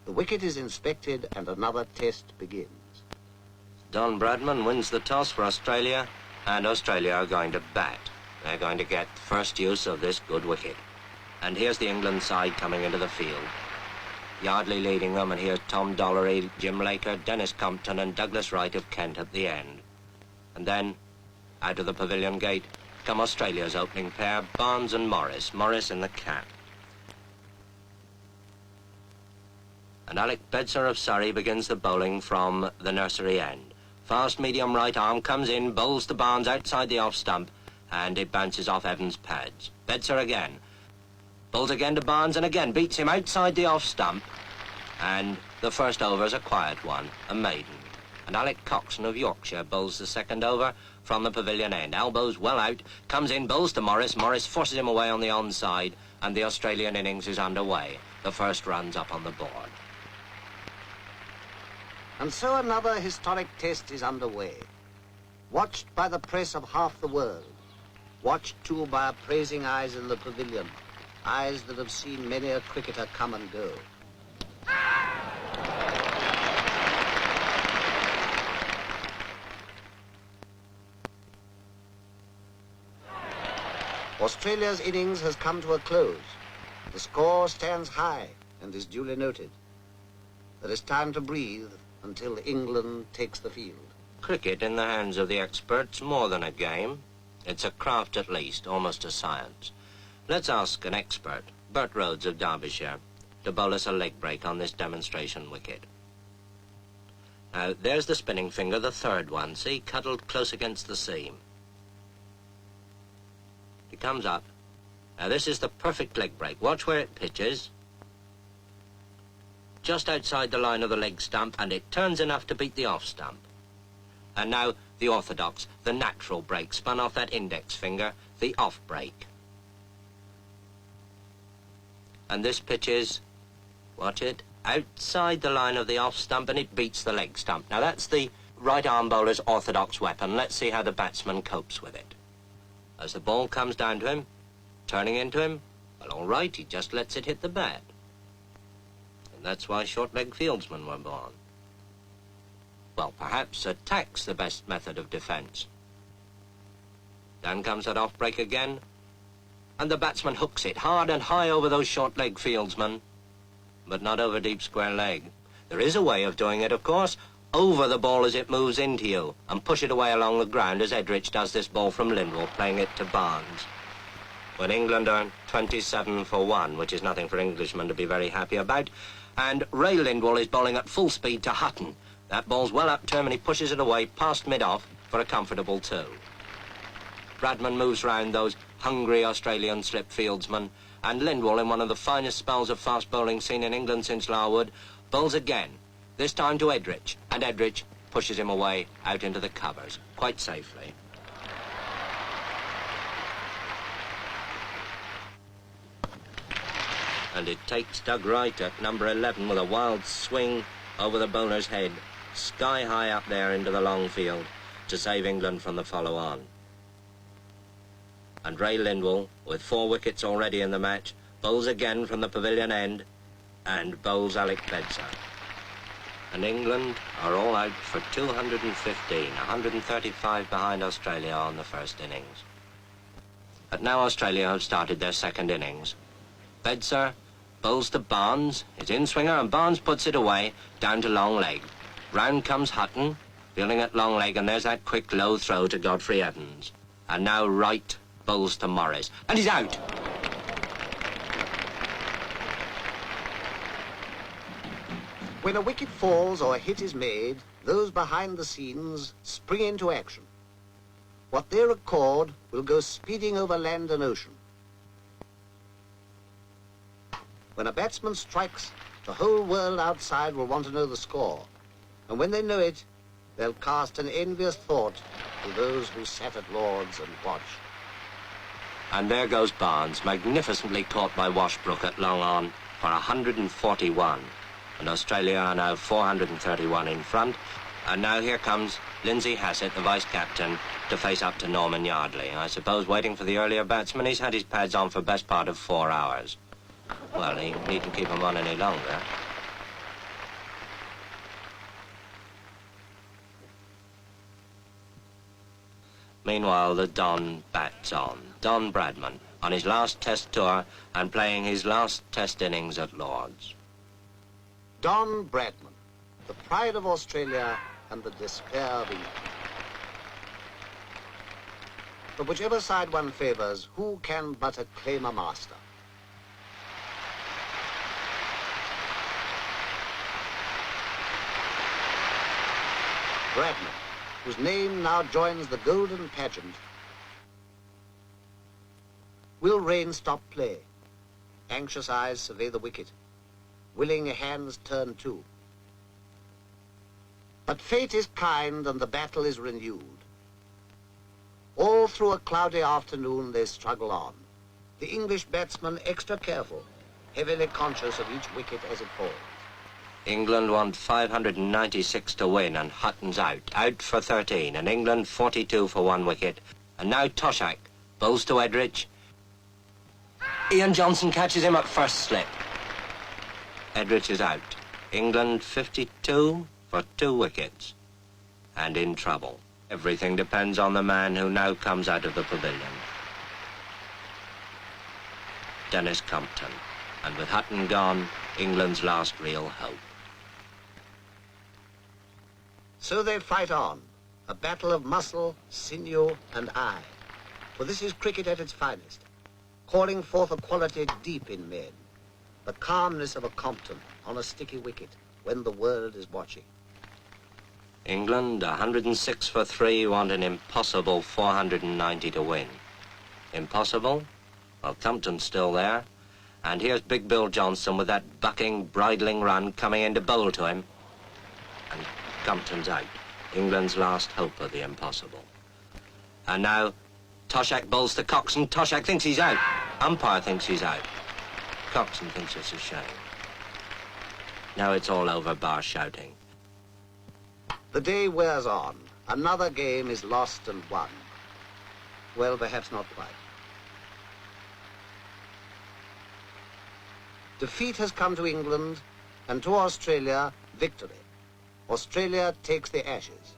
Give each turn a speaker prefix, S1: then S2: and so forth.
S1: The wicket is inspected and another test begins.
S2: Don Bradman wins the toss for Australia, and Australia are going to bat. They're going to get first use of this good wicket. And here's the England side coming into the field. Yardley leading them, and here's Tom Dollery, Jim Laker, Dennis Compton and Douglas Wright of Kent at the end. And then, out of the pavilion gate, come Australia's opening pair, Barnes and Morris, Morris in the cap. And Alec Bedser of Surrey begins the bowling from the nursery end. Fast medium right arm comes in, bowls to Barnes outside the off stump, and it bounces off Evans' pads. Bedser again. Bowls again to Barnes and again beats him outside the off stump. And the first over's a quiet one, a maiden. And Alec Coxon of Yorkshire bowls the second over from the pavilion end. Elbows well out, comes in, bowls to Morris. Morris forces him away on the onside, and the Australian innings is underway. The first run's up on the board.
S1: And so another historic test is underway. Watched by the press of half the world. Watched too by appraising eyes in the pavilion. Eyes that have seen many a cricketer come and go. Australia's innings has come to a close. The score stands high and is duly noted. There is time to breathe until England takes the field.
S2: Cricket in the hands of the experts, more than a game. It's a craft at least, almost a science. Let's ask an expert, Bert Rhodes of Derbyshire, to bowl us a leg break on this demonstration wicket. Now, there's the spinning finger, the third one, see, cuddled close against the seam. It comes up. Now, this is the perfect leg break. Watch where it pitches. Just outside the line of the leg stump, and it turns enough to beat the off stump. And now, the orthodox, the natural break, spun off that index finger, the off break. And this pitches, watch it, outside the line of the off stump, and it beats the leg stump. Now, that's the right arm bowler's orthodox weapon. Let's see how the batsman copes with it. As the ball comes down to him, turning into him, well, all right, he just lets it hit the bat. And that's why short-leg fieldsmen were born. Well, perhaps attack's the best method of defence. Down comes that off-break again, and the batsman hooks it hard and high over those short-leg fieldsmen, but not over deep square leg. There is a way of doing it, of course, over the ball as it moves into you, and push it away along the ground as Edrich does this ball from Lindwall, playing it to Barnes. When England are 27 for 1, which is nothing for Englishmen to be very happy about, and Ray Lindwall is bowling at full speed to Hutton. That ball's well up to him, and he pushes it away past mid-off for a comfortable 2. Bradman moves round those hungry Australian slip fieldsmen, and Lindwall, in one of the finest spells of fast bowling seen in England since Larwood, bowls again, this time to Edrich, and Edrich pushes him away out into the covers, quite safely. And it takes Doug Wright at number 11 with a wild swing over the bowler's head, sky high up there into the long field, to save England from the follow-on. And Ray Lindwall, with 4 wickets already in the match, bowls again from the pavilion end, and bowls Alec Bedser. And England are all out for 215, 135 behind Australia on the first innings. But now Australia have started their second innings. Bedser bowls to Barnes, his in-swinger, and Barnes puts it away, down to long leg. Round comes Hutton, fielding at long leg, and there's that quick low throw to Godfrey Evans. And now Wright bowls to Morris, and he's out.
S1: When a wicket falls or a hit is made, those behind the scenes spring into action. What they record will go speeding over land and ocean. When a batsman strikes, the whole world outside will want to know the score. And when they know it, they'll cast an envious thought to those who sat at Lord's and watched.
S2: And there goes Barnes, magnificently caught by Washbrook at long on for 141. And Australia are now 431 in front. And now here comes Lindsay Hassett, the vice-captain, to face up to Norman Yardley. I suppose waiting for the earlier batsman. He's had his pads on for best part of 4 hours. Well, he needn't keep them on any longer. Meanwhile, the Don bats on. Don Bradman, on his last Test tour and playing his last Test innings at Lord's.
S1: Don Bradman, the pride of Australia and the despair of England. But whichever side one favours, who can but acclaim a master? Bradman, whose name now joins the golden pageant. Will rain stop play? Anxious eyes survey the wicket. Willing hands turn too. But fate is kind and the battle is renewed. All through a cloudy afternoon they struggle on. The English batsman extra careful, heavily conscious of each wicket as it falls.
S2: England want 596 to win, and Hutton's out for 13, and England 42 for 1 wicket. And now Toshack bowls to Edrich. Ian Johnson catches him at first slip. Edrich is out. England 52 for 2 wickets. And in trouble. Everything depends on the man who now comes out of the pavilion. Dennis Compton. And with Hutton gone, England's last real hope.
S1: So they fight on, a battle of muscle, sinew, and eye. For this is cricket at its finest, calling forth a quality deep in men, the calmness of a Compton on a sticky wicket when the world is watching.
S2: England, 106 for 3, want an impossible 490 to win. Impossible? Well, Compton's still there. And here's Big Bill Johnson with that bucking, bridling run coming in to bowl to him. And Compton's out. England's last hope of the impossible. And now, Toshack bowls to Coxon. Toshack thinks he's out. Umpire thinks he's out. Coxon thinks it's a shame. Now it's all over, bar shouting.
S1: The day wears on. Another game is lost and won. Well, perhaps not quite. Defeat has come to England, and to Australia, victory. Australia takes the Ashes.